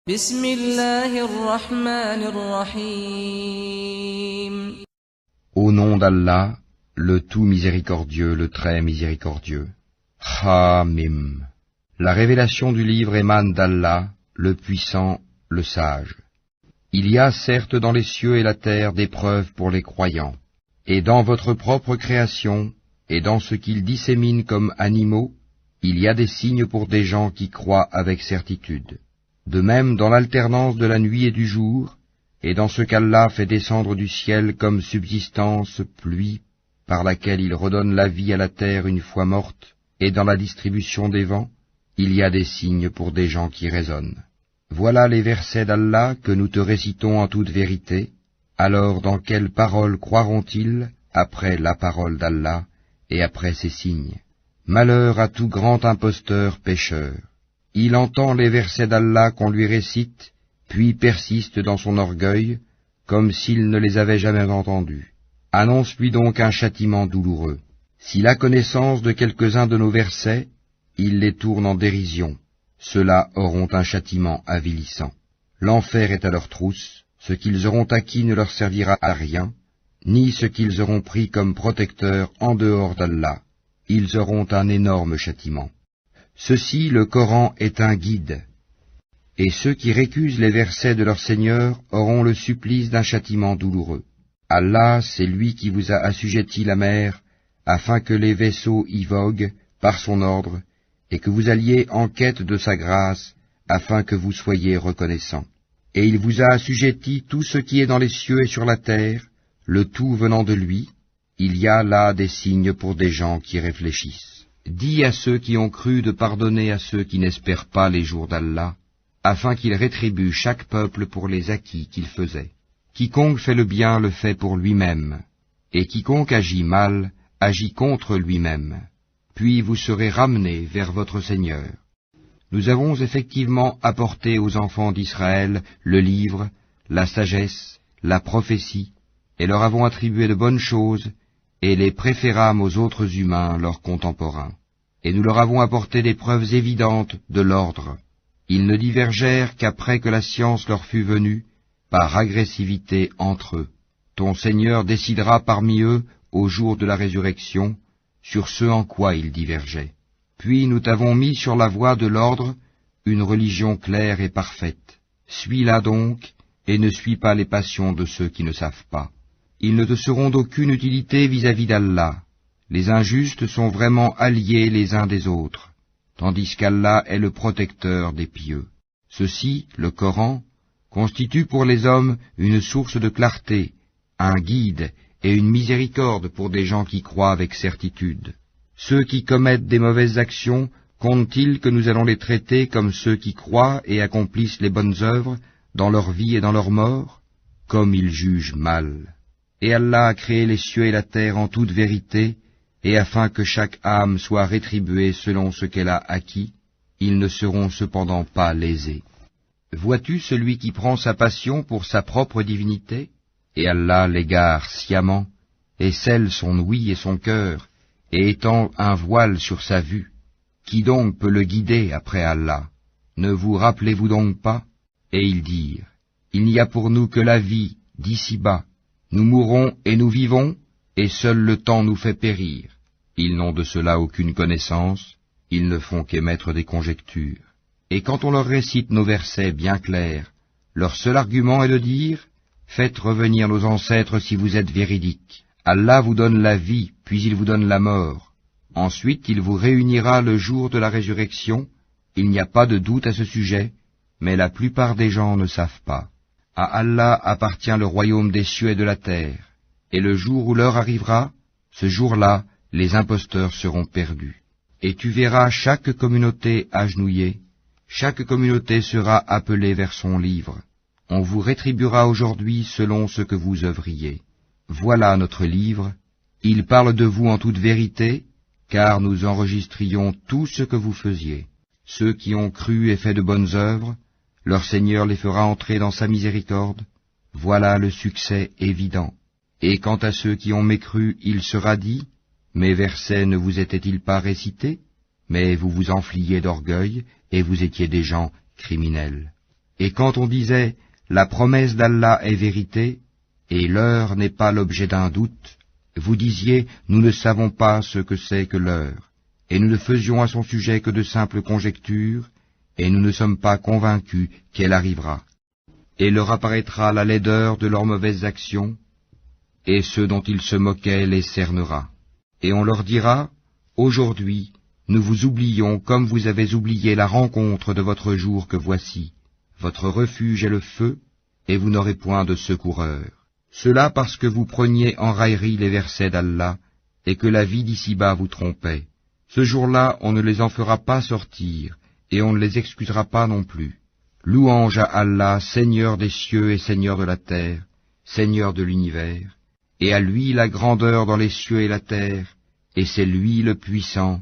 بسم الله الرحمن الرحيم. Au nom d'Allah, le tout miséricordieux, le très miséricordieux. Hamim. La révélation du livre émane d'Allah, le puissant, le sage. Il y a certes dans les cieux et la terre des preuves pour les croyants, et dans votre propre création, et dans ce qu'ils disséminent comme animaux, il y a des signes pour des gens qui croient avec certitude. De même dans l'alternance de la nuit et du jour, et dans ce qu'Allah fait descendre du ciel comme subsistance, pluie, par laquelle il redonne la vie à la terre une fois morte, et dans la distribution des vents, il y a des signes pour des gens qui raisonnent. Voilà les versets d'Allah que nous te récitons en toute vérité. Alors dans quelle parole croiront-ils après la parole d'Allah et après ces signes? Malheur à tout grand imposteur pécheur. Il entend les versets d'Allah qu'on lui récite, puis persiste dans son orgueil, comme s'il ne les avait jamais entendus. Annonce-lui donc un châtiment douloureux. S'il a connaissance de quelques-uns de nos versets, il les tourne en dérision. Ceux-là auront un châtiment avilissant. L'enfer est à leur trousse, ce qu'ils auront acquis ne leur servira à rien, ni ce qu'ils auront pris comme protecteur en dehors d'Allah. Ils auront un énorme châtiment. Ceci, le Coran, est un guide, et ceux qui récusent les versets de leur Seigneur auront le supplice d'un châtiment douloureux. Allah, c'est lui qui vous a assujetti la mer, afin que les vaisseaux y voguent par son ordre, et que vous alliez en quête de sa grâce, afin que vous soyez reconnaissants. Et il vous a assujetti tout ce qui est dans les cieux et sur la terre, le tout venant de lui. Il y a là des signes pour des gens qui réfléchissent. Dis à ceux qui ont cru de pardonner à ceux qui n'espèrent pas les jours d'Allah, afin qu'il rétribue chaque peuple pour les acquis qu'il faisait. Quiconque fait le bien le fait pour lui-même, et quiconque agit mal, agit contre lui-même. Puis vous serez ramenés vers votre Seigneur. Nous avons effectivement apporté aux enfants d'Israël le livre, la sagesse, la prophétie, et leur avons attribué de bonnes choses, et les préférâmes aux autres humains, leurs contemporains. Et nous leur avons apporté des preuves évidentes de l'ordre. Ils ne divergèrent qu'après que la science leur fut venue, par agressivité entre eux. Ton Seigneur décidera parmi eux, au jour de la résurrection, sur ce en quoi ils divergeaient. Puis nous t'avons mis sur la voie de l'ordre, une religion claire et parfaite. Suis-la donc, et ne suis pas les passions de ceux qui ne savent pas. Ils ne te seront d'aucune utilité vis-à-vis d'Allah. Les injustes sont vraiment alliés les uns des autres, tandis qu'Allah est le protecteur des pieux. Ceci, le Coran, constitue pour les hommes une source de clarté, un guide et une miséricorde pour des gens qui croient avec certitude. Ceux qui commettent des mauvaises actions, comptent-ils que nous allons les traiter comme ceux qui croient et accomplissent les bonnes œuvres dans leur vie et dans leur mort? Comme ils jugent mal. Et Allah a créé les cieux et la terre en toute vérité, et afin que chaque âme soit rétribuée selon ce qu'elle a acquis, ils ne seront cependant pas lésés. Vois-tu celui qui prend sa passion pour sa propre divinité, et Allah l'égare sciemment, et scelle son ouïe et son cœur, et étend un voile sur sa vue? Qui donc peut le guider après Allah? Ne vous rappelez-vous donc pas? Et ils dirent, il n'y a pour nous que la vie d'ici-bas. Nous mourons et nous vivons, et seul le temps nous fait périr. Ils n'ont de cela aucune connaissance, ils ne font qu'émettre des conjectures. Et quand on leur récite nos versets bien clairs, leur seul argument est de dire, faites revenir nos ancêtres si vous êtes véridiques. Allah vous donne la vie, puis il vous donne la mort. Ensuite il vous réunira le jour de la résurrection. Il n'y a pas de doute à ce sujet, mais la plupart des gens ne savent pas. À Allah appartient le royaume des cieux et de la terre, et le jour où l'heure arrivera, ce jour-là, les imposteurs seront perdus. Et tu verras chaque communauté agenouillée, chaque communauté sera appelée vers son livre. On vous rétribuera aujourd'hui selon ce que vous œuvriez. Voilà notre livre, il parle de vous en toute vérité, car nous enregistrions tout ce que vous faisiez. Ceux qui ont cru et fait de bonnes œuvres, leur Seigneur les fera entrer dans sa miséricorde. Voilà le succès évident. Et quant à ceux qui ont mécru, il sera dit, mes versets ne vous étaient-ils pas récités? Mais vous vous enfliez d'orgueil, et vous étiez des gens criminels. Et quand on disait « La promesse d'Allah est vérité » et « L'heure n'est pas l'objet d'un doute », vous disiez « Nous ne savons pas ce que c'est que l'heure, et nous ne faisions à son sujet que de simples conjectures, et nous ne sommes pas convaincus qu'elle arrivera. Et leur apparaîtra la laideur de leurs mauvaises actions, et ceux dont ils se moquaient les cernera. Et on leur dira, aujourd'hui, nous vous oublions comme vous avez oublié la rencontre de votre jour que voici. Votre refuge est le feu, et vous n'aurez point de secoureur. Cela parce que vous preniez en raillerie les versets d'Allah, et que la vie d'ici-bas vous trompait. Ce jour-là, on ne les en fera pas sortir, et on ne les excusera pas non plus. Louange à Allah, Seigneur des cieux et Seigneur de la terre, Seigneur de l'univers, et à lui la grandeur dans les cieux et la terre, et c'est lui le puissant,